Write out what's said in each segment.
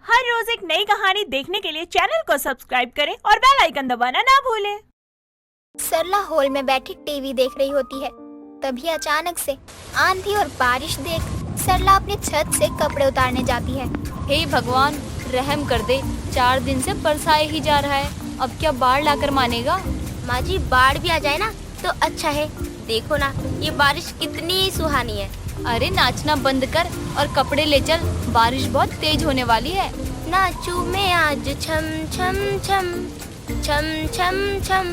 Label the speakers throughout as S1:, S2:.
S1: हर रोज एक नई कहानी देखने के लिए चैनल को सब्सक्राइब करें और बेल आइकन दबाना ना भूलें।
S2: सरला हॉल में बैठी टीवी देख रही होती है। तभी अचानक से आंधी और बारिश देख सरला अपनी छत से कपड़े उतारने जाती है।
S3: हे भगवान, रहम कर दे, 4 दिन से बरसाए ही जा रहा है। अब क्या बाढ़ लाकर मानेगा?
S4: माँ जी, बाढ़ भी आ जाए ना तो अच्छा है। देखो ना, ये बारिश कितनी सुहानी है।
S3: अरे नाचना बंद कर और कपड़े ले चल, बारिश बहुत तेज होने वाली है।
S4: नाचू मैं आज छम छम छम छम छम छम।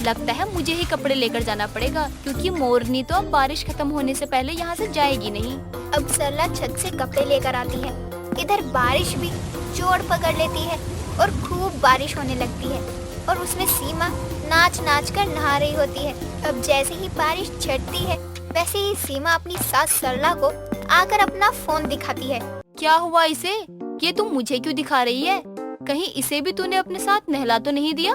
S3: लगता है मुझे ही कपड़े लेकर जाना पड़ेगा, क्योंकि मोरनी तो अब बारिश खत्म होने से पहले यहाँ से जाएगी नहीं।
S2: अब सरला छत से कपड़े लेकर आती है। इधर बारिश भी जोर पकड़ लेती है और खूब बारिश होने लगती है और उसमें सीमा नाच नाच कर नहा रही होती है। अब जैसे ही बारिश छटती है वैसे ही सीमा अपनी सास सरला को आकर अपना फोन दिखाती है।
S3: क्या हुआ इसे? ये तुम मुझे क्यों दिखा रही है? कहीं इसे भी तूने अपने साथ नहला तो नहीं दिया?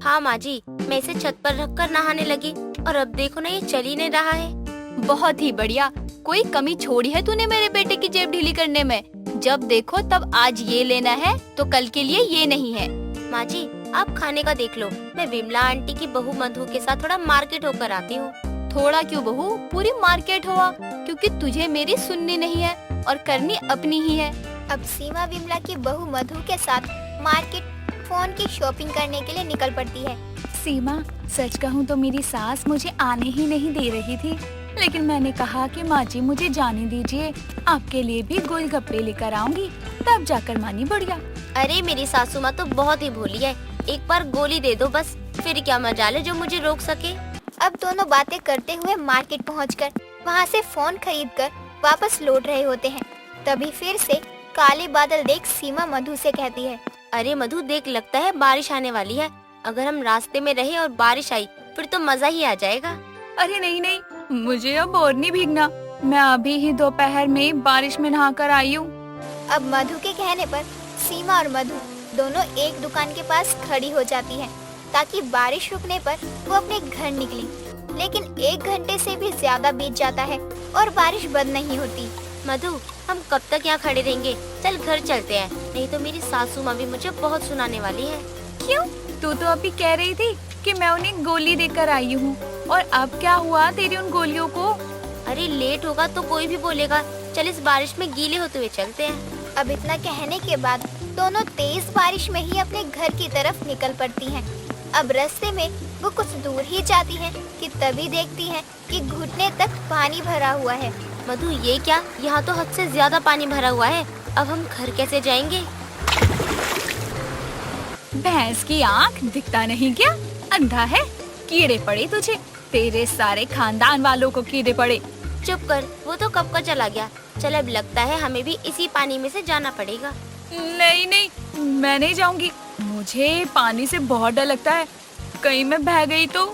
S4: हाँ माँ जी, मैं इसे छत पर रखकर नहाने लगी और अब देखो ना, ये चल ही नहीं रहा है।
S3: बहुत ही बढ़िया। कोई कमी छोड़ी है तूने मेरे बेटे की जेब ढीली करने में? जब देखो तब आज ये लेना है तो कल के लिए ये नहीं है।
S4: माँ जी, आप खाने का देख लो। मैं विमला आंटी की बहू मधु के साथ थोड़ा मार्केट होकर आती हूँ।
S3: थोड़ा क्यों बहू, पूरी मार्केट हुआ, क्योंकि तुझे मेरी सुननी नहीं है और करनी अपनी ही है।
S2: अब सीमा विमला की बहू मधु के साथ मार्केट फोन की शॉपिंग करने के लिए निकल पड़ती है।
S5: सीमा, सच कहूँ तो मेरी सास मुझे आने ही नहीं दे रही थी, लेकिन मैंने कहा कि माँ जी मुझे जाने दीजिए, आपके लिए भी गोलगप्पे लेकर आऊंगी, तब जाकर मानी बढ़िया।
S4: अरे मेरी सासू माँ तो बहुत ही भोली है, एक बार गोली दे दो बस, फिर क्या मजाल है जो मुझे रोक सके।
S2: अब दोनों बातें करते हुए मार्केट पहुंचकर वहां से फोन खरीदकर वापस लौट रहे होते हैं। तभी फिर से काले बादल देख सीमा मधु से कहती है,
S4: अरे मधु देख, लगता है बारिश आने वाली है। अगर हम रास्ते में रहे और बारिश आई फिर तो मजा ही आ जाएगा।
S5: अरे नहीं नहीं, मुझे अब और नहीं भीगना, मैं अभी ही दोपहर में बारिश में नहा कर आई हूँ।
S2: अब मधु के कहने पर सीमा और मधु दोनों एक दुकान के पास खड़ी हो जाती हैं, ताकि बारिश रुकने पर वो अपने घर निकली। लेकिन 1 घंटे से भी ज्यादा बीत जाता है और बारिश बंद नहीं होती।
S4: मधु, हम कब तक यहाँ खड़े रहेंगे? चल घर चलते हैं, नहीं तो मेरी सासू माँ भी मुझे बहुत सुनाने वाली है।
S5: क्यों? तू तो अभी कह रही थी कि मैं उन्हें गोली देकर आई हूँ, और अब क्या हुआ तेरी उन गोलियों को?
S4: अरे लेट होगा तो कोई भी बोलेगा। चल इस बारिश में गीले होते हुए चलते हैं।
S2: अब इतना कहने के बाद दोनों तेज बारिश में ही अपने घर की तरफ निकल पड़ती हैं। अब रास्ते में वो कुछ दूर ही जाती हैं कि तभी देखती हैं कि घुटने तक पानी भरा हुआ है।
S4: मधु, ये क्या? यहाँ तो हद से ज्यादा पानी भरा हुआ है। अब हम घर कैसे जाएंगे?
S5: भैंस की आँख दिखता नहीं क्या? अंधा है? कीड़े पड़े तुझे, तेरे सारे खानदान वालों को कीड़े पड़े।
S4: चुप कर, वो तो कब का चला गया। चल अब लगता है हमें भी इसी पानी में से जाना पड़ेगा।
S5: नहीं नहीं, मैं नहीं जाऊंगी, मुझे पानी से बहुत डर लगता है, कहीं मैं बह गई तो?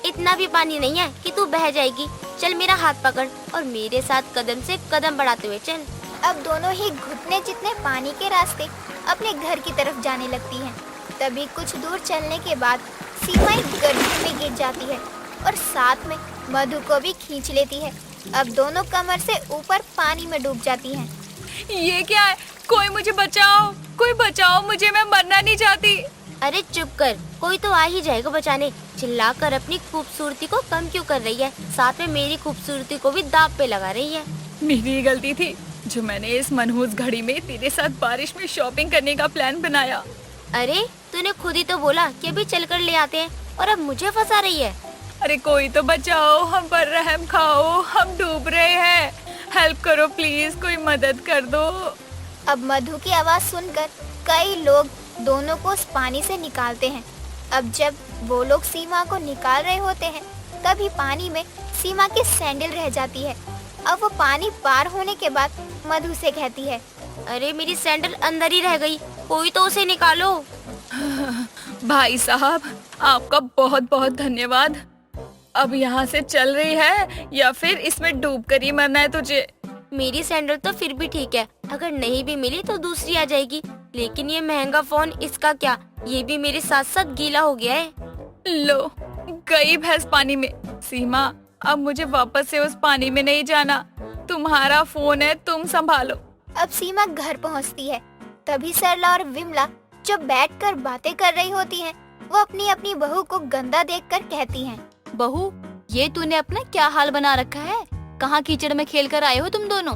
S4: इतना भी पानी नहीं है कि तू बह जाएगी। चल मेरा हाथ पकड़ और मेरे साथ कदम से कदम बढ़ाते हुए चल।
S2: अब दोनों ही घुटने जितने पानी के रास्ते अपने घर की तरफ जाने लगती हैं। तभी कुछ दूर चलने के बाद सीमा एक गड्ढे में गिर जाती है और साथ में मधु को भी खींच लेती है। अब दोनों कमर से ऊपर पानी में डूब जाती हैं।
S5: ये क्या है? कोई मुझे बचाओ, कोई बचाओ मुझे, मैं मरना नहीं चाहती।
S4: अरे चुप कर, कोई तो आ ही जाएगा बचाने। चिल्लाकर अपनी खूबसूरती को कम क्यों कर रही है? साथ में मेरी खूबसूरती को भी दांव पे लगा रही है।
S5: मेरी गलती थी जो मैंने इस मनहूस घड़ी में तेरे साथ बारिश में शॉपिंग करने का प्लान बनाया।
S4: अरे तूने खुद ही तो बोला कि अभी चलकर ले आते हैं, और अब मुझे फंसा रही है।
S5: अरे कोई तो बचाओ, हम पर रहम खाओ, हम डूब रहे हैं, हेल्प करो प्लीज, कोई मदद कर दो।
S2: अब मधु की आवाज सुनकर कई लोग दोनों को उस पानी से निकालते हैं। अब जब वो लोग सीमा को निकाल रहे होते हैं तभी पानी में सीमा की सैंडल रह जाती है। अब वो पानी पार होने के बाद मधु से कहती है,
S4: अरे मेरी सैंडल अंदर ही रह गई, कोई तो उसे निकालो।
S5: भाई साहब, आपका बहुत बहुत धन्यवाद। अब यहाँ से चल रही है या फिर इसमें डूब कर ही मरना है तुझे?
S4: मेरी सैंडल तो फिर भी ठीक है, अगर नहीं भी मिली तो दूसरी आ जाएगी। लेकिन ये महंगा फोन, इसका क्या? ये भी मेरे साथ साथ गीला हो गया है।
S5: लो, गई भैंस पानी में। सीमा, अब मुझे वापस से उस पानी में नहीं जाना, तुम्हारा फोन है, तुम संभालो।
S2: अब सीमा घर पहुंचती है तभी सरला और विमला जो बैठकर बातें कर रही होती हैं, वो अपनी अपनी बहू को गंदा देखकर कहती हैं।
S3: बहू, ये तूने अपना क्या हाल बना रखा है? कहाँ कीचड़ में खेल कर आए हो तुम दोनों?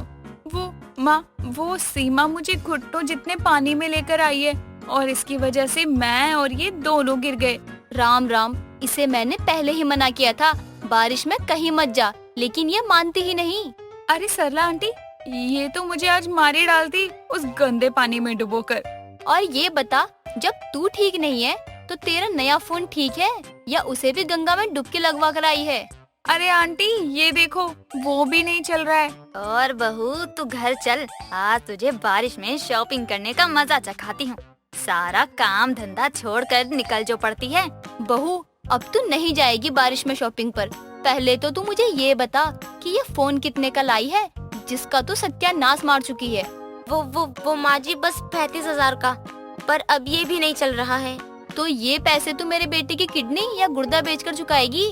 S5: वो सीमा मुझे घुट्टों जितने पानी में लेकर आई है और इसकी वजह से मैं और ये दोनों गिर गए।
S3: राम राम, इसे मैंने पहले ही मना किया था, बारिश में कहीं मत जा, लेकिन ये मानती ही नहीं।
S5: अरे सरला आंटी, ये तो मुझे आज मारे डालती उस गंदे पानी में डुबोकर।
S3: और ये बता, जब तू ठीक नहीं है तो तेरा नया फोन ठीक है या उसे भी गंगा में डुबकी लगवा कर आई है?
S5: अरे आंटी, ये देखो, वो भी नहीं चल रहा है।
S3: और बहू, तू घर चल, आज तुझे बारिश में शॉपिंग करने का मजा चखाती हूँ। सारा काम धंधा छोड़कर निकल जो पड़ती है। बहू, अब तू नहीं जाएगी बारिश में शॉपिंग पर। पहले तो तू मुझे ये बता कि ये फोन कितने का लाई है जिसका तू सत्यानाश मार चुकी है?
S4: वो माँ जी बस 35,000 का, पर अब ये भी नहीं चल रहा है।
S3: तो ये पैसे तू मेरे बेटे की किडनी या गुर्दा बेचकर चुकाएगी?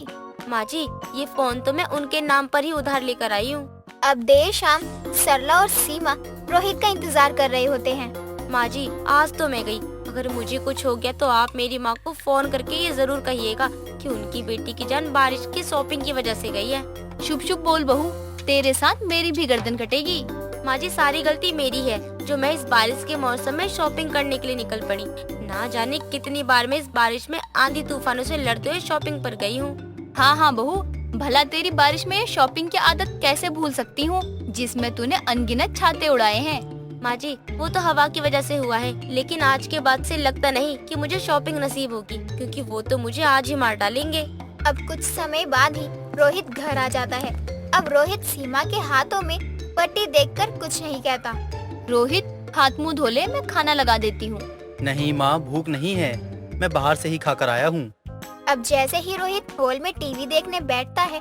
S4: माँ जी, ये फोन तो मैं उनके नाम पर ही उधार लेकर आई हूँ।
S2: अब देर शाम सरला और सीमा रोहित का इंतजार कर रहे होते हैं।
S4: माँ जी, आज तो मैं गई। अगर मुझे कुछ हो गया तो आप मेरी माँ को फोन करके ये जरूर कहिएगा कि उनकी बेटी की जान बारिश की शॉपिंग की वजह से गई है।
S3: शुभ शुभ बोल बहू, तेरे साथ मेरी भी गर्दन कटेगी।
S4: माँ जी, सारी गलती मेरी है जो मैं इस बारिश के मौसम में शॉपिंग करने के लिए निकल पड़ी। ना जाने कितनी बार मैं इस बारिश में आंधी तूफानों से लड़ते हुए शॉपिंग पर गई हूँ।
S3: हाँ बहू, भला तेरी बारिश में ये शॉपिंग की आदत कैसे भूल सकती हूँ जिसमें तूने अनगिनत छाते उड़ाए हैं।
S4: माँ जी, वो तो हवा की वजह से हुआ है, लेकिन आज के बाद से लगता नहीं कि मुझे शॉपिंग नसीब होगी, क्योंकि वो तो मुझे आज ही मार डालेंगे।
S2: अब कुछ समय बाद ही रोहित घर आ जाता है। अब रोहित सीमा के हाथों में पट्टी देखकर कुछ नहीं कहता।
S3: रोहित, हाथ मुंह धो ले, मैं खाना लगा देती हूँ।
S6: नहीं माँ, भूख नहीं है, मैं बाहर से ही खाकर आया हूँ।
S2: अब जैसे ही रोहित हॉल में टीवी देखने बैठता है,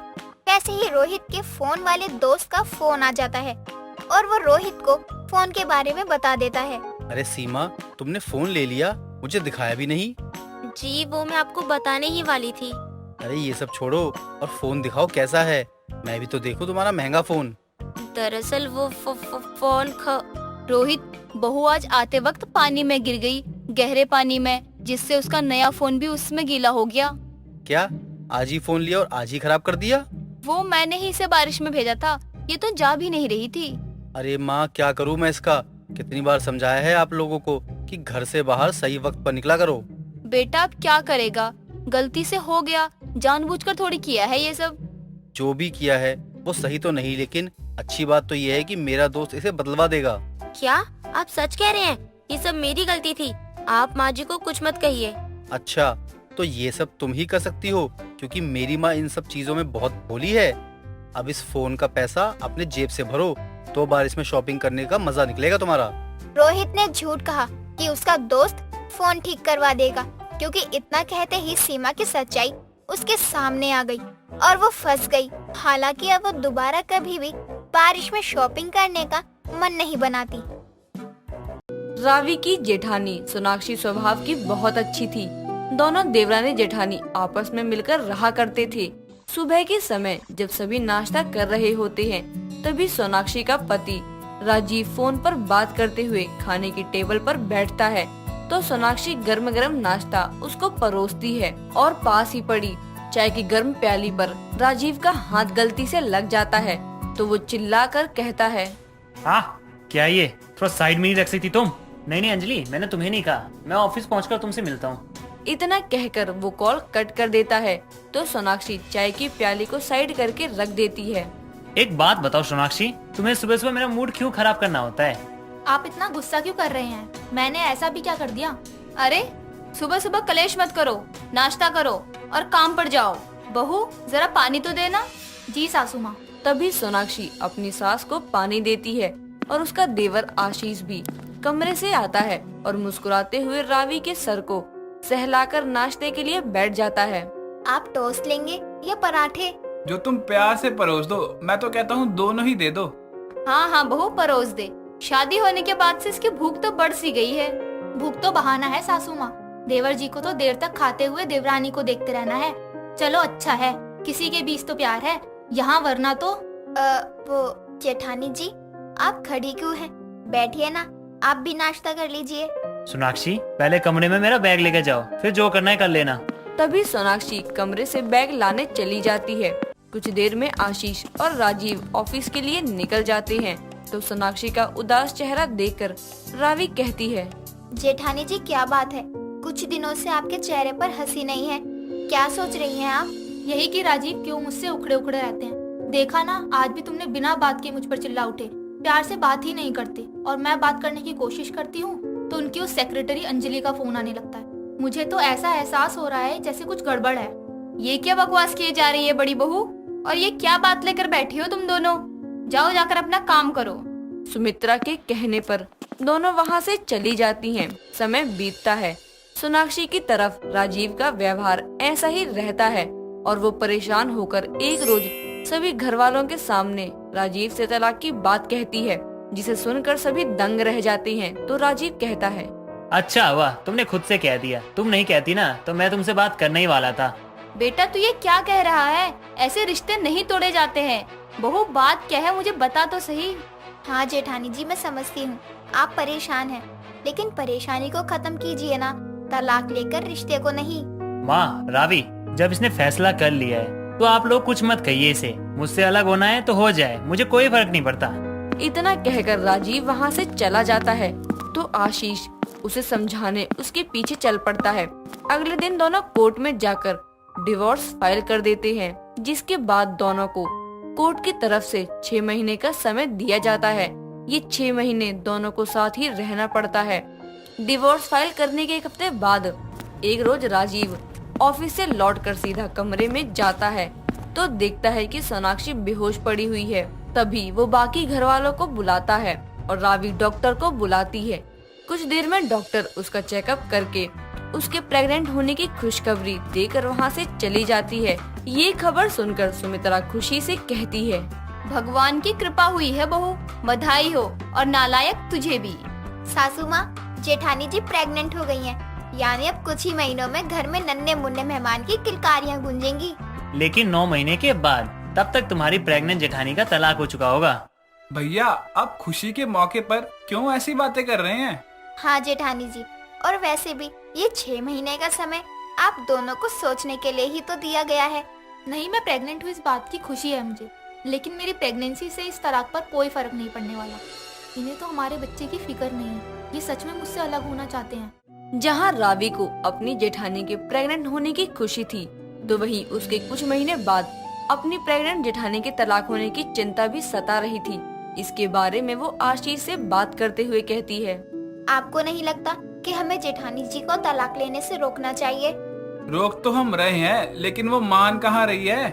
S2: वैसे ही रोहित के फोन वाले दोस्त का फोन आ जाता है और वो रोहित को फोन के बारे में बता देता है।
S6: अरे सीमा, तुमने फोन ले लिया, मुझे दिखाया भी नहीं।
S4: जी, वो मैं आपको बताने ही वाली थी।
S6: अरे ये सब छोड़ो और फोन दिखाओ कैसा है, मैं भी तो देखूं तुम्हारा महंगा फोन।
S4: दरअसल वो फोन
S3: रोहित, बहू आज आते वक्त पानी में गिर गई, गहरे पानी में, जिससे उसका नया फोन भी उसमें गीला हो गया।
S6: क्या आज ही फोन लिया और आज ही खराब कर दिया?
S3: वो मैंने ही इसे बारिश में भेजा था, ये तो जा भी नहीं रही थी।
S6: अरे माँ, क्या करूँ मैं इसका? कितनी बार समझाया है आप लोगों को कि घर से बाहर सही वक्त पर निकला करो।
S3: बेटा, अब क्या करेगा, गलती से हो गया, जानबूझकर थोड़ी किया है ये सब।
S6: जो भी किया है वो सही तो नहीं, लेकिन अच्छी बात तो ये है कि मेरा दोस्त इसे बदलवा देगा।
S4: क्या आप सच कह रहे हैं? ये सब मेरी गलती थी, आप माँ जी को कुछ मत कहिए।
S6: अच्छा, तो ये सब तुम ही कर सकती हो क्योंकि मेरी माँ इन सब चीजों में बहुत भोली है। अब इस फोन का पैसा अपने जेब से भरो, तो बारिश में शॉपिंग करने का मजा निकलेगा तुम्हारा।
S2: रोहित ने झूठ कहा कि उसका दोस्त फोन ठीक करवा देगा, क्योंकि इतना कहते ही सीमा की सच्चाई उसके सामने आ गई और वो फंस गई। हालांकि अब वो दोबारा कभी भी बारिश में शॉपिंग करने का मन नहीं बनाती।
S7: रावी की जेठानी सोनाक्षी स्वभाव की बहुत अच्छी थी। दोनों देवरानी जेठानी आपस में मिलकर रहा करते थे। सुबह के समय जब सभी नाश्ता कर रहे होते हैं, तभी सोनाक्षी का पति राजीव फोन पर बात करते हुए खाने की टेबल पर बैठता है, तो सोनाक्षी गर्म गर्म नाश्ता उसको परोसती है और पास ही पड़ी चाय की गर्म प्याली पर राजीव का हाथ गलती से लग जाता है, तो वो चिल्लाकर कहता है,
S8: हाँ क्या ये थोड़ा साइड में ही रख सकती तुम? नहीं अंजलि, मैंने तुम्हें नहीं कहा, मैं ऑफिस पहुंचकर तुमसे मिलता हूँ।
S7: इतना कहकर वो कॉल कट कर देता है, तो सोनाक्षी चाय की प्याली को साइड करके रख देती है।
S8: एक बात बताओ सोनाक्षी, तुम्हें सुबह सुबह मेरा मूड क्यों खराब करना होता है?
S5: आप इतना गुस्सा क्यों कर रहे हैं? मैंने ऐसा भी क्या कर दिया?
S3: अरे सुबह सुबह कलेश मत करो, नाश्ता करो और काम पर जाओ। बहू, जरा पानी तो देना।
S5: जी सासू माँ।
S7: तभी सोनाक्षी अपनी सास को पानी देती है और उसका देवर आशीष भी कमरे से आता है और मुस्कुराते हुए रावी के सर को सहलाकर नाश्ते के लिए बैठ जाता है।
S2: आप टोस्ट लेंगे या पराठे?
S9: जो तुम प्यार से परोस दो, मैं तो कहता हूँ दोनों ही दे दो।
S3: हाँ बहू, परोस दे। शादी होने के बाद से इसकी भूख तो बढ़ सी गई है।
S5: भूख तो बहाना है सासू माँ, देवर जी को तो देर तक खाते हुए देवरानी को देखते रहना है। चलो अच्छा है, किसी के बीच तो प्यार है यहाँ, वरना तो
S2: वो जेठानी जी, आप खड़ी क्यों हैं? बैठिए ना, आप भी नाश्ता कर लीजिए।
S8: सोनाक्षी पहले कमरे में मेरा बैग लेके जाओ, फिर जो करना है कर लेना।
S7: तभी सोनाक्षी कमरे से बैग लाने चली जाती है। कुछ देर में आशीष और राजीव ऑफिस के लिए निकल जाते हैं तो सोनाक्षी का उदास चेहरा देखकर रावी कहती है,
S2: जेठानी जी क्या बात है, कुछ दिनों से आपके चेहरे पर हंसी नहीं है, क्या सोच रही हैं आप?
S10: यही कि राजीव क्यों मुझसे उखड़े उखड़े रहते हैं। देखा ना, आज भी तुमने बिना बात के मुझ पर चिल्ला उठे, प्यार से बात ही नहीं करते, और मैं बात करने की कोशिश करती हूँ तो उनकी उस सेक्रेटरी अंजलि का फोन आने लगता है। मुझे तो ऐसा एहसास हो रहा है जैसे कुछ गड़बड़ है।
S5: ये क्या बकवास किए जा रही है बड़ी बहू, और ये क्या बात लेकर बैठी हो तुम दोनों? जाओ जाकर अपना काम करो।
S7: सुमित्रा के कहने पर दोनों वहाँ से चली जाती हैं। समय बीतता है। सोनाक्षी की तरफ राजीव का व्यवहार ऐसा ही रहता है और वो परेशान होकर एक रोज सभी घर वालों के सामने राजीव से तलाक की बात कहती है, जिसे सुनकर सभी दंग रह जाते हैं। तो राजीव कहता है,
S8: अच्छा वाह, तुमने खुद से कह दिया। तुम नहीं कहती ना तो मैं तुमसे बात करने ही वाला था।
S5: बेटा तू ये क्या कह रहा है? ऐसे रिश्ते नहीं तोड़े जाते हैं। बहू बात क्या है, मुझे बता तो सही।
S2: हाँ जेठानी जी, मैं समझती हूँ आप परेशान हैं, लेकिन परेशानी को खत्म कीजिए ना, तलाक लेकर रिश्ते को नहीं।
S8: माँ रावी, जब इसने फैसला कर लिया है तो आप लोग कुछ मत कहिए इसे। मुझसे अलग होना है तो हो जाए, मुझे कोई फर्क नहीं पड़ता।
S7: इतना कहकर राजीव वहाँ से चला जाता है तो आशीष उसे समझाने उसके पीछे चल पड़ता है। अगले दिन दोनों कोर्ट में जाकर डिवोर्स फाइल कर देते हैं, जिसके बाद दोनों को कोर्ट की तरफ से 6 महीने का समय दिया जाता है। ये 6 महीने दोनों को साथ ही रहना पड़ता है। डिवोर्स फाइल करने के 1 हफ्ते बाद एक रोज राजीव ऑफिस से लौटकर सीधा कमरे में जाता है तो देखता है कि सोनाक्षी बेहोश पड़ी हुई है। तभी वो बाकी घर वालों को बुलाता है और रावी डॉक्टर को बुलाती है। कुछ देर में डॉक्टर उसका चेकअप करके उसके प्रेग्नेंट होने की खुशखबरी देकर वहाँ से चली जाती है। ये खबर सुनकर सुमित्रा खुशी से कहती है,
S5: भगवान की कृपा हुई है बहू, बधाई हो, और नालायक तुझे भी।
S2: सासू माँ, जेठानी जी प्रेग्नेंट हो गई हैं, यानी अब कुछ ही महीनों में घर में नन्हे मुन्ने मेहमान की किलकारियाँ गूंजेंगी।
S8: लेकिन 9 महीने के बाद, तब तक तुम्हारी प्रेग्नेंट जेठानी का तलाक हो चुका होगा।
S9: भैया आप खुशी के मौके पर क्यों ऐसी बातें कर रहे हैं?
S2: हाँ जेठानी जी, और वैसे भी ये 6 महीने का समय आप दोनों को सोचने के लिए ही तो दिया गया है।
S10: नहीं, मैं प्रेग्नेंट हूँ इस बात की खुशी है मुझे, लेकिन मेरी प्रेगनेंसी से इस तलाक पर कोई फर्क नहीं पड़ने वाला। इन्हें तो हमारे बच्चे की फिक्र नहीं है, ये सच में मुझसे अलग होना चाहते हैं।
S7: जहाँ रावी को अपनी जेठानी के प्रेग्नेंट होने की खुशी थी, तो वहीं उसके कुछ महीने बाद अपनी प्रेग्नेंट जेठानी के तलाक होने की चिंता भी सता रही थी। इसके बारे में वो आशीष से बात करते हुए कहती है,
S2: आपको नहीं लगता कि हमें जेठानी जी को तलाक लेने से रोकना चाहिए?
S9: रोक तो हम रहे हैं, लेकिन वो मान कहाँ रही है?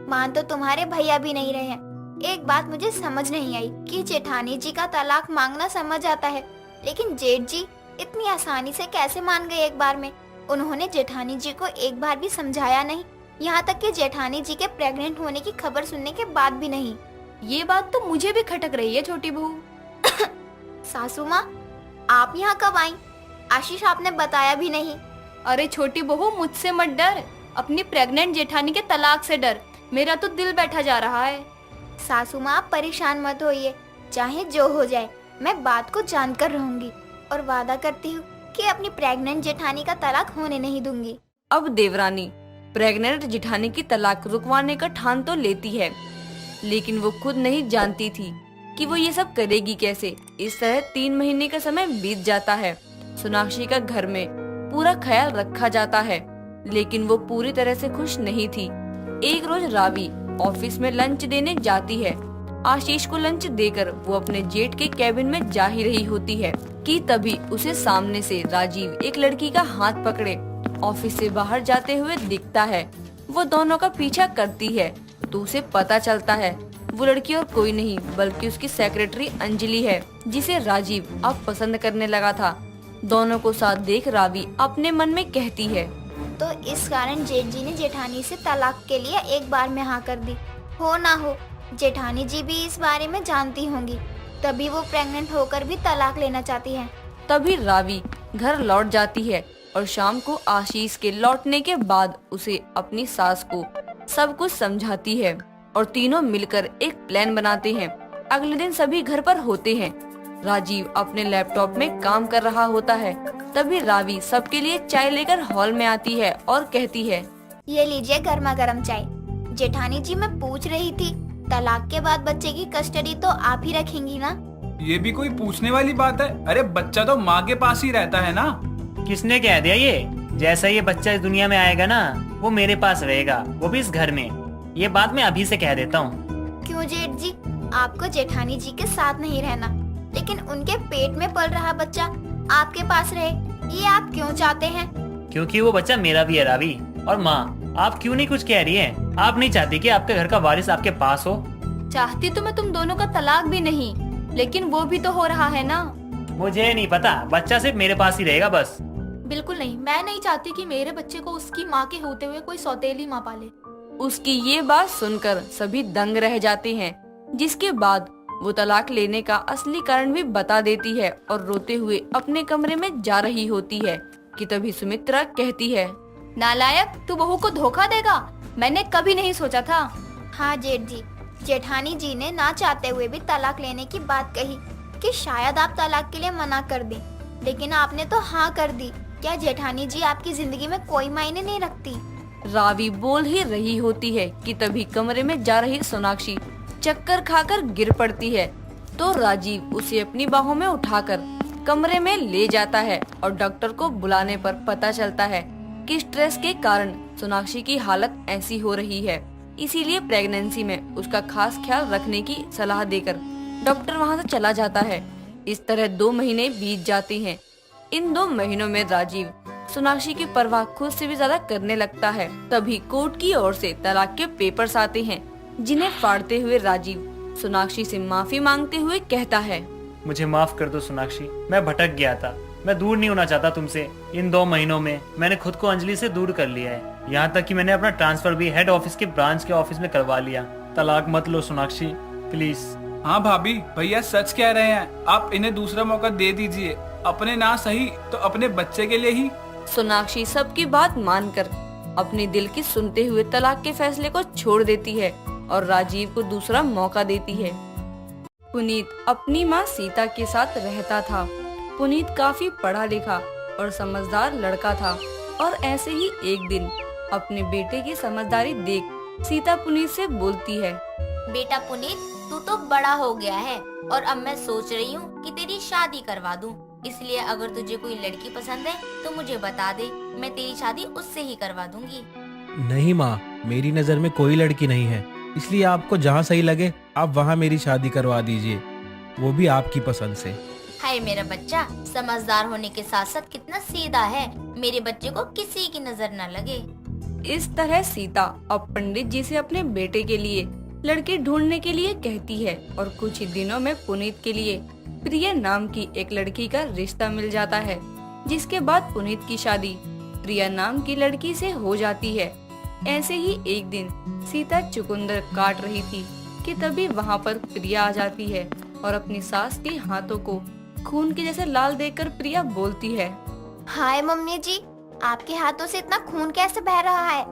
S2: मान तो तुम्हारे भैया भी नहीं रहे हैं। एक बात मुझे समझ नहीं आई कि जेठानी जी का तलाक मांगना समझ आता है, लेकिन जेठ जी इतनी आसानी से कैसे मान गए एक बार में? उन्होंने जेठानी जी को एक बार भी समझाया नहीं, यहाँ तक कि जेठानी जी के प्रेग्नेंट होने की खबर सुनने के बाद भी नहीं।
S5: ये बात तो मुझे भी खटक रही है छोटी बहू।
S2: सासू माँ, आप यहाँ कब आई? आशीष आपने बताया भी नहीं।
S5: अरे छोटी बहू, मुझसे मत डर, अपनी प्रेग्नेंट जेठानी के तलाक से डर। मेरा तो दिल बैठा जा रहा है।
S2: सासू माँ, आप परेशान मत होइए, चाहे जो हो जाए मैं बात को जानकर रहूंगी और वादा करती हूँ कि अपनी प्रेग्नेंट जेठानी का तलाक होने नहीं दूंगी।
S7: अब देवरानी प्रेग्नेंट जेठानी की तलाक रुकवाने का ठान तो लेती है, लेकिन वो खुद नहीं जानती थी कि वो ये सब करेगी कैसे। इस तरह 3 महीने का समय बीत जाता है। सोनाक्षी का घर में पूरा ख्याल रखा जाता है, लेकिन वो पूरी तरह से खुश नहीं थी। एक रोज रावी ऑफिस में लंच देने जाती है। आशीष को लंच देकर वो अपने जेठ के कैबिन में जा ही रही होती है कि तभी उसे सामने से राजीव एक लड़की का हाथ पकड़े ऑफिस से बाहर जाते हुए दिखता है। वो दोनों का पीछा करती है तो उसे पता चलता है वो लड़की और कोई नहीं बल्कि उसकी सेक्रेटरी अंजलि है, जिसे राजीव अब पसंद करने लगा था। दोनों को साथ देख रावी अपने मन में कहती है,
S2: तो इस कारण जेठ जी ने जेठानी से तलाक के लिए एक बार में हाँ कर दी। हो ना हो, जेठानी जी भी इस बारे में जानती होंगी, तभी वो प्रेग्नेंट होकर भी तलाक लेना चाहती है।
S7: तभी रावी घर लौट जाती है और शाम को आशीष के लौटने के बाद उसे अपनी सास को सब कुछ समझाती है और तीनों मिलकर एक प्लान बनाते हैं। अगले दिन सभी घर पर होते हैं। राजीव अपने लैपटॉप में काम कर रहा होता है। तभी रावी सबके लिए चाय लेकर हॉल में आती है और कहती है,
S2: ये लीजिए गर्मा गर्म चाय। जेठानी जी, मैं पूछ रही थी, तलाक के बाद बच्चे की कस्टडी तो आप ही रखेंगी ना?
S9: ये भी कोई पूछने वाली बात है? अरे बच्चा तो माँ के पास ही रहता है ना।
S8: किसने कह दिया ये? जैसा ये बच्चा इस दुनिया में आएगा ना, वो मेरे पास रहेगा, वो भी इस घर में। ये बात मैं अभी से कह देता हूँ।
S2: क्यों जेठ जी, आपको जेठानी जी के साथ नहीं रहना, लेकिन उनके पेट में पल रहा बच्चा आपके पास रहे, ये आप क्यों चाहते हैं?
S8: क्योंकि वो बच्चा मेरा भी है रावी। और माँ, आप क्यों नहीं कुछ कह रही हैं? आप नहीं चाहती कि आपके घर का वारिस आपके पास हो?
S5: चाहती तो मैं तुम दोनों का तलाक भी नहीं, लेकिन वो भी तो हो रहा है ना।
S8: मुझे नहीं पता, बच्चा सिर्फ मेरे पास ही रहेगा बस।
S10: बिल्कुल नहीं, मैं नहीं चाहती कि मेरे बच्चे को उसकी माँ के होते हुए कोई सौतेली माँ पाले।
S7: उसकी ये बात सुनकर सभी दंग रह जाते हैं, जिसके बाद वो तलाक लेने का असली कारण भी बता देती है और रोते हुए अपने कमरे में जा रही होती है कि तभी सुमित्रा कहती है,
S5: नालायक, तू बहू को धोखा देगा? मैंने कभी नहीं सोचा था।
S2: हाँ जेठ जी, जेठानी जी ने ना चाहते हुए भी तलाक लेने की बात कही कि शायद आप तलाक के लिए मना कर दें, लेकिन आपने तो हाँ कर दी। क्या जेठानी जी आपकी जिंदगी में कोई मायने नहीं रखती?
S7: रावी बोल ही रही होती है कि तभी कमरे में जा रही सोनाक्षी चक्कर खाकर गिर पड़ती है। तो राजीव उसे अपनी बाहों में उठाकर कमरे में ले जाता है और डॉक्टर को बुलाने पर पता चलता है कि स्ट्रेस के कारण सोनाक्षी की हालत ऐसी हो रही है, इसीलिए प्रेगनेंसी में उसका खास ख्याल रखने की सलाह देकर डॉक्टर वहां से चला जाता है। इस तरह 2 महीने बीत जाते हैं। इन 2 महीनों में राजीव सोनाक्षी की परवाह खुद से भी ज्यादा करने लगता है। तभी कोर्ट की ओर से तलाक के पेपर्स आते हैं, जिन्हें फाड़ते हुए राजीव सोनाक्षी से माफी मांगते हुए कहता है,
S8: मुझे माफ कर दो सोनाक्षी, मैं भटक गया था। मैं दूर नहीं होना चाहता तुमसे। इन 2 महीनों में मैंने खुद को अंजलि से दूर कर लिया है। यहाँ तक कि मैंने अपना ट्रांसफर भी हेड ऑफिस के ब्रांच के ऑफिस में करवा लिया। तलाक मत लो सोनाक्षी, प्लीज।
S9: हाँ भाभी, भैया सच कह रहे हैं। आप इन्हें दूसरा मौका दे दीजिए, अपने ना सही तो अपने बच्चे के लिए ही।
S7: सोनाक्षी सबकी बात मानकर अपने दिल की सुनते हुए तलाक के फैसले को छोड़ देती है और राजीव को दूसरा मौका देती है। पुनीत अपनी माँ सीता के साथ रहता था। पुनीत काफी पढ़ा लिखा और समझदार लड़का था और ऐसे ही एक दिन अपने बेटे की समझदारी देख सीता पुनीत से बोलती है,
S4: बेटा पुनीत, तू तो बड़ा हो गया है और अब मैं सोच रही हूँ कि तेरी शादी करवा दूँ। इसलिए अगर तुझे कोई लड़की पसंद है तो मुझे बता दे, मैं तेरी शादी उससे ही करवा दूंगी।
S11: नहीं माँ, मेरी नजर में कोई लड़की नहीं है, इसलिए आपको जहाँ सही लगे आप वहाँ मेरी शादी करवा दीजिए, वो भी आपकी पसंद से।
S4: हाय मेरा बच्चा, समझदार होने के साथ साथ कितना सीधा है। मेरे बच्चे को किसी की नजर न लगे।
S7: इस तरह सीता अब पंडित जी से अपने बेटे के लिए लड़की ढूंढने के लिए कहती है और कुछ ही दिनों में पुनीत के लिए प्रिया नाम की एक लड़की का रिश्ता मिल जाता है, जिसके बाद पुनीत की शादी प्रिया नाम की लड़की से हो जाती है। ऐसे ही एक दिन सीता चुकंदर काट रही थी कि तभी वहाँ पर प्रिया आ जाती है और अपनी सास के हाथों को खून के जैसे लाल देखकर प्रिया बोलती है,
S2: हाय मम्मी जी, आपके हाथों से इतना खून कैसे बह रहा है?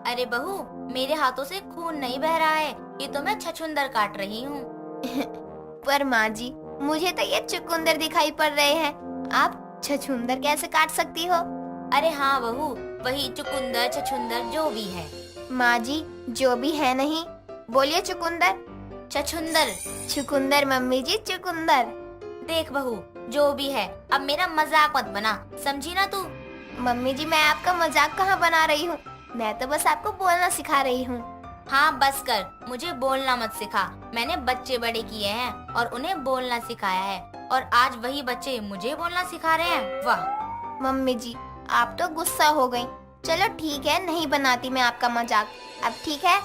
S4: अरे बहू, मेरे हाथों से खून नहीं बह रहा है, ये तो मैं छछूंदर काट रही हूँ।
S2: पर माँ जी, मुझे तो ये चुकंदर दिखाई पड़ रहे हैं, आप छछूंदर कैसे काट सकती हो?
S4: अरे हाँ बहू, वही चुकंदर छछूंदर जो भी है।
S2: माँ जी, जो भी है नहीं, बोलिए चुकंदर।
S4: छछूंदर।
S2: चुकंदर मम्मी जी, चुकंदर।
S4: देख बहू, जो भी है, अब मेरा मजाक मत बना, समझी ना तू?
S2: मम्मी जी, मैं आपका मजाक कहाँ बना रही हूँ, मैं तो बस आपको बोलना सिखा रही हूँ।
S4: हाँ बस कर, मुझे बोलना मत सिखा। मैंने बच्चे बड़े किए हैं और उन्हें बोलना सिखाया है, और आज वही बच्चे मुझे बोलना सिखा रहे हैं। वाह
S2: मम्मी जी, आप तो गुस्सा हो गयी। चलो ठीक है, नहीं बनाती मैं आपका मजाक, अब ठीक है?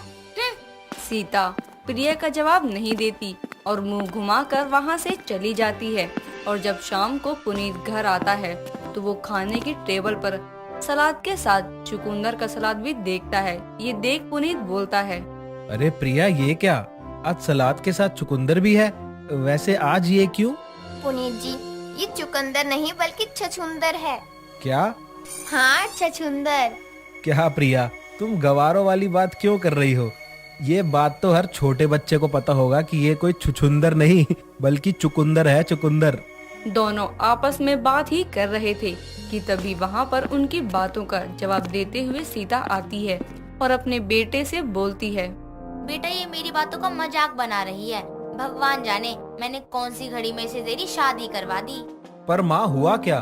S7: सीता प्रिया का जवाब नहीं देती और मुंह घुमाकर वहाँ से चली जाती है। और जब शाम को पुनीत घर आता है तो वो खाने की टेबल पर सलाद के साथ चुकंदर का सलाद भी देखता है। ये देख पुनीत बोलता है,
S11: अरे प्रिया, ये क्या, आज सलाद के साथ चुकंदर भी है? वैसे आज ये क्यों?
S2: पुनीत जी, ये चुकंदर नहीं बल्कि छछूंदर है।
S11: क्या?
S2: हाँ, छछूंदर।
S11: क्या प्रिया, तुम गवारों वाली बात क्यों कर रही हो? ये बात तो हर छोटे बच्चे को पता होगा कि ये कोई छुछुंदर नहीं बल्कि चुकुंदर है, चुकुंदर।
S7: दोनों आपस में बात ही कर रहे थे कि तभी वहाँ पर उनकी बातों का जवाब देते हुए सीता आती है और अपने बेटे से बोलती है।
S4: बेटा, ये मेरी बातों का मजाक बना रही है। भगवान जाने मैंने कौन सी घड़ी में से तेरी शादी करवा दी।
S11: पर माँ हुआ क्या?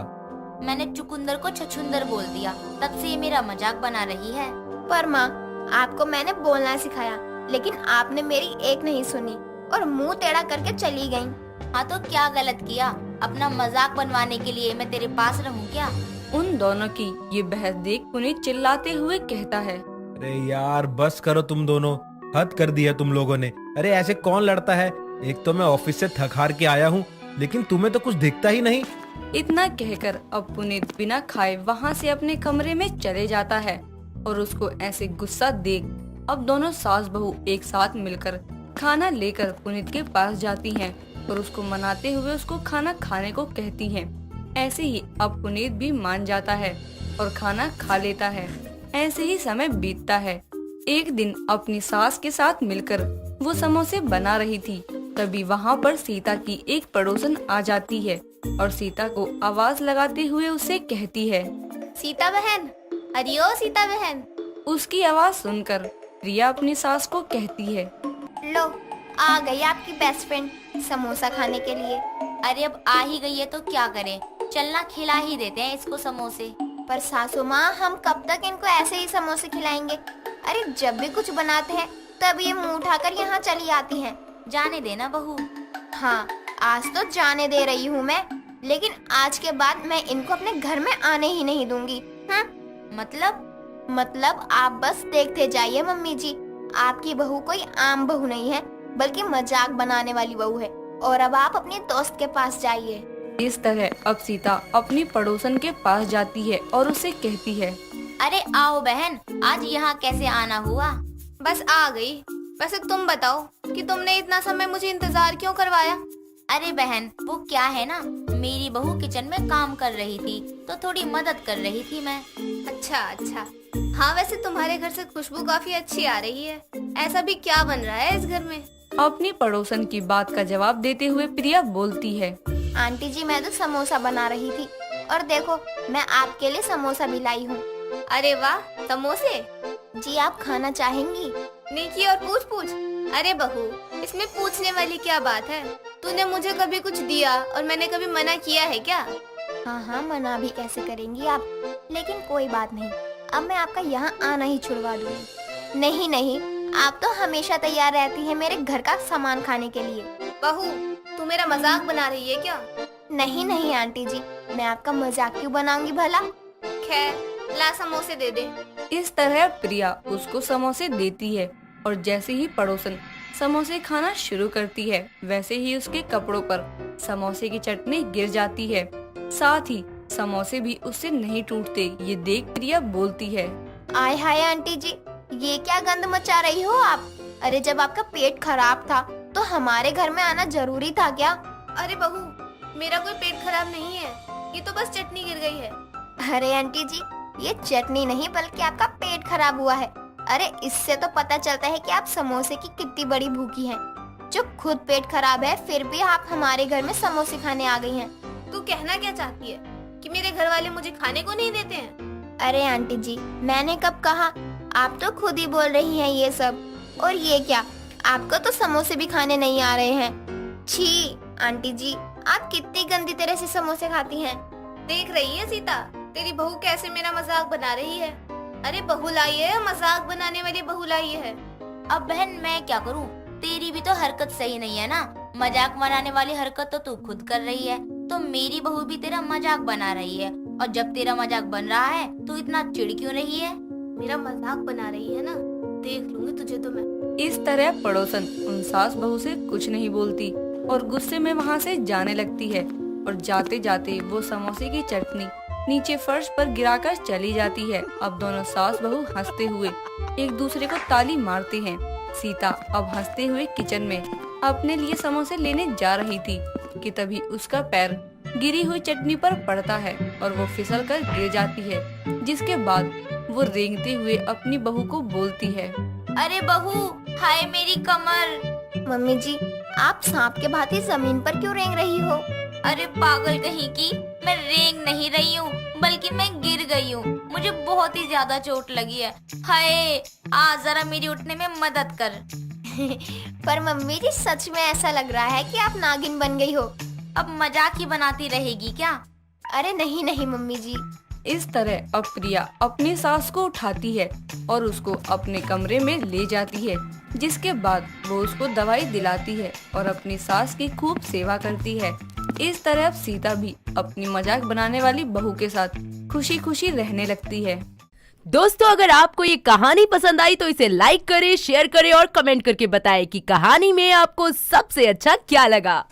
S4: मैंने चुकुंदर को छछुंदर बोल दिया, तब से ये मेरा मजाक बना रही है।
S2: पर माँ, आपको मैंने बोलना सिखाया, लेकिन आपने मेरी एक नहीं सुनी और मुंह टेढ़ा करके चली गयी।
S4: हाँ तो क्या गलत किया? अपना मजाक बनवाने के लिए मैं तेरे पास रहूं क्या?
S7: उन दोनों की ये बहस देख पुनीत चिल्लाते हुए कहता है।
S11: अरे यार बस करो तुम दोनों, हद कर दी है तुम लोगों ने। अरे ऐसे कौन लड़ता है? एक तो मैं ऑफिस से थक हार के आया हूँ, लेकिन तुम्हें तो कुछ दिखता ही नहीं।
S7: इतना कहकर अब पुनीत बिना खाए वहाँ से अपने कमरे में चले जाता है और उसको ऐसे गुस्सा देख अब दोनों सास बहू एक साथ मिलकर खाना लेकर पुनीत के पास जाती हैं और उसको मनाते हुए उसको खाना खाने को कहती हैं। ऐसे ही अब पुनीत भी मान जाता है और खाना खा लेता है। ऐसे ही समय बीतता है। एक दिन अपनी सास के साथ मिलकर वो समोसे बना रही थी, तभी वहाँ पर सीता की एक पड़ोसन आ जाती है और सीता को आवाज लगाते हुए उससे कहती है।
S2: सीता बहन, अरे ओ सीता बहन।
S7: उसकी आवाज सुनकर प्रिया अपनी सास को कहती है।
S2: लो, आ गई आपकी बेस्ट फ्रेंड समोसा खाने के लिए।
S4: अरे अब आ ही गई है तो क्या करें, चलना खिला ही देते हैं इसको समोसे।
S2: पर सासू माँ, हम कब तक इनको ऐसे ही समोसे खिलाएंगे? अरे जब भी कुछ बनाते हैं तब ये मुंह उठाकर यहाँ चली आती हैं।
S4: जाने देना बहू।
S2: हाँ, आज तो जाने दे रही हूँ मैं, लेकिन आज के बाद मैं इनको अपने घर में आने ही नहीं दूंगी। मतलब आप बस देखते जाइए मम्मी जी, आपकी बहू कोई आम बहू नहीं है, बल्कि मजाक बनाने वाली बहू है। और अब आप अपने दोस्त के पास जाइए।
S7: इस तरह अब सीता अपनी पड़ोसन के पास जाती है और उसे कहती है।
S4: अरे आओ बहन, आज यहाँ कैसे आना हुआ?
S10: बस आ गई। वैसे तुम बताओ कि तुमने इतना समय मुझे इंतजार क्यों करवाया?
S4: अरे बहन, वो क्या है ना, मेरी बहू किचन में काम कर रही थी तो थोड़ी मदद कर रही थी मैं।
S10: अच्छा। हाँ, वैसे तुम्हारे घर से खुशबू काफी अच्छी आ रही है। ऐसा भी क्या बन रहा है इस घर में?
S7: अपनी पड़ोसन की बात का जवाब देते हुए प्रिया बोलती है।
S2: आंटी जी, मैं तो समोसा बना रही थी और देखो मैं आपके लिए समोसा भी लाई हूँ।
S10: अरे वाह, समोसे?
S2: जी, आप खाना चाहेंगी?
S10: नेकी और पूछ। अरे बहू, इसमें पूछने वाली क्या बात है? तूने मुझे कभी कुछ दिया और मैंने कभी मना किया है क्या?
S2: हाँ, मना भी कैसे करेंगी आप, लेकिन कोई बात नहीं, अब मैं आपका यहाँ आना ही छुड़वा दूंगी। नहीं, आप तो हमेशा तैयार रहती हैं मेरे घर का सामान खाने के लिए।
S10: बहू, तू मेरा मजाक बना रही है क्या?
S2: नहीं आंटी जी, मैं आपका मजाक क्यों बनाऊंगी भला।
S10: खैर, ला समोसे दे दे।
S7: इस तरह प्रिया उसको समोसे देती है और जैसे ही पड़ोसन समोसे खाना शुरू करती है, वैसे ही उसके कपड़ों पर समोसे की चटनी गिर जाती है। साथ ही समोसे भी उससे नहीं टूटते। ये देख प्रिया बोलती है।
S2: आय हाय आंटी जी, ये क्या गंद मचा रही हो आप? अरे जब आपका पेट खराब था तो हमारे घर में आना जरूरी था क्या?
S10: अरे बहू, मेरा कोई पेट खराब नहीं है, ये तो बस चटनी गिर गई है।
S2: अरे आंटी जी, ये चटनी नहीं बल्कि आपका पेट खराब हुआ है। अरे इससे तो पता चलता है कि आप समोसे की कितनी बड़ी भूखी हैं। जो खुद पेट खराब है फिर भी आप हमारे घर में समोसे खाने आ गई हैं।
S10: तू कहना क्या चाहती है कि मेरे घर वाले मुझे खाने को नहीं देते हैं?
S2: अरे आंटी जी, मैंने कब कहा? आप तो खुद ही बोल रही हैं ये सब। और ये क्या, आपको तो समोसे भी खाने नहीं आ रहे हैं। छी आंटी जी, आप कितनी गंदी तरह से समोसे खाती हैं।
S10: देख रही है सीता, तेरी बहू कैसे मेरा मजाक बना रही है। अरे बहू लाई है, मजाक बनाने वाली बहू लाई है।
S4: अब बहन मैं क्या करूं, तेरी भी तो हरकत सही नहीं है ना। मजाक बनाने वाली हरकत तो तू खुद कर रही है, तो मेरी बहू भी तेरा मजाक बना रही है। और जब तेरा मजाक बन रहा है तो इतना चिढ़ क्यों रही है?
S10: मेरा मजाक बना रही है ना, देख लूंगी तुझे तो मैं।
S7: इस तरह पड़ोसन उन सास बहू से कुछ नहीं बोलती और गुस्से में वहाँ से जाने लगती है और जाते जाते वो समोसे की चटनी नीचे फर्श पर गिराकर चली जाती है। अब दोनों सास बहू हंसते हुए एक दूसरे को ताली मारते हैं। सीता अब हंसते हुए किचन में अपने लिए समोसे लेने जा रही थी कि तभी उसका पैर गिरी हुई चटनी पर पड़ता है और वो फिसल कर गिर जाती है, जिसके बाद वो रेंगते हुए अपनी बहू को बोलती है।
S4: अरे बहू, हाय मेरी कमर।
S2: मम्मी जी, आप सांप के भांति जमीन पर क्यों रेंग रही हो?
S4: अरे पागल कहीं की, मैं रेंग नहीं रही हूँ बल्कि मैं गिर गई हूँ। मुझे बहुत ही ज्यादा चोट लगी है। हाय, आ जरा मेरी उठने में मदद कर।
S2: पर मम्मी जी, सच में ऐसा लग रहा है कि आप नागिन बन गई हो।
S4: अब मजाक ही बनाती रहेगी क्या?
S2: अरे नहीं नहीं मम्मी जी।
S7: इस तरह अब प्रिया अपनी सास को उठाती है और उसको अपने कमरे में ले जाती है, जिसके बाद वो उसको दवाई दिलाती है और अपनी सास की खूब सेवा करती है। इस तरह अब सीता भी अपनी मजाक बनाने वाली बहू के साथ खुशी खुशी रहने लगती है।
S12: दोस्तों, अगर आपको ये कहानी पसंद आई तो इसे लाइक करें, शेयर करें और कमेंट करके बताएं कि कहानी में आपको सबसे अच्छा क्या लगा।